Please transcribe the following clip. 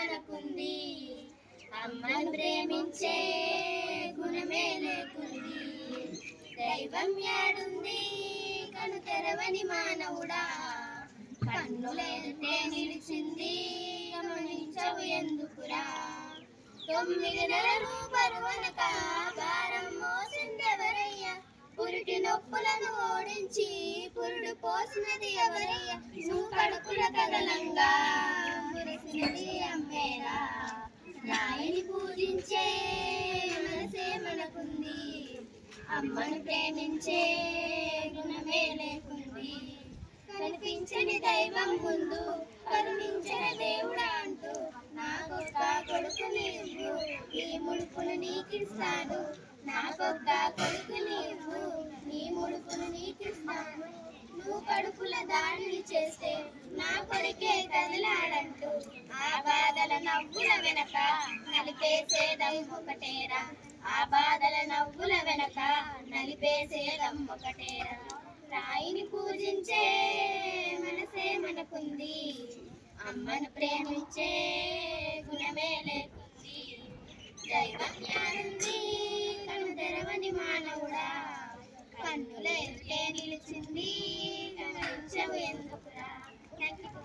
మనకుంది. అమ్మను ప్రేమించే గుణమే లేకుంది. దైవం యాడుంది కను తెరవని మానవుడా, కన్నులెంటే నిలిచింది గమనించవు ఎందుకురా. 9 నెలలు బరువనక భారం మోసిందెవరయ్యా, పురిటి నొప్పులను ఓడించి పురుడు పోసినది ఎవరయ్యా. నువ్వు కడుపుల కదలంగా మురిసినది అమ్మేరా. రాయిని పూజించే మనసే మనకుంది. అమ్మను ప్రేమించే గుణమే లేకుంది. కనిపించని దైవం ముందు కరుణించిన దేవుడా అంటూ నాకొక్క కొడుకు నీవు, నీ ముడుపును నీకిస్తాను. నాకొక్క కొడుకు నీవు, నీ ముడుపును నీకిస్తాను. నువ్వు కడుపుల దాడిని చేస్తే నా కొడుకే కదిలాడంటూ ఆ బాధల నవ్వుల వెనక నలిపేసేదం ఒకటేరా. ఆ బాధల నవ్వుల వెనక నలిపేసేదం ఒకటేరా. రాయిని పూజించే మనసే మనకుంది. అమ్మను ప్రేమించే గుణమే లేకుంది. దైవం యాడుంది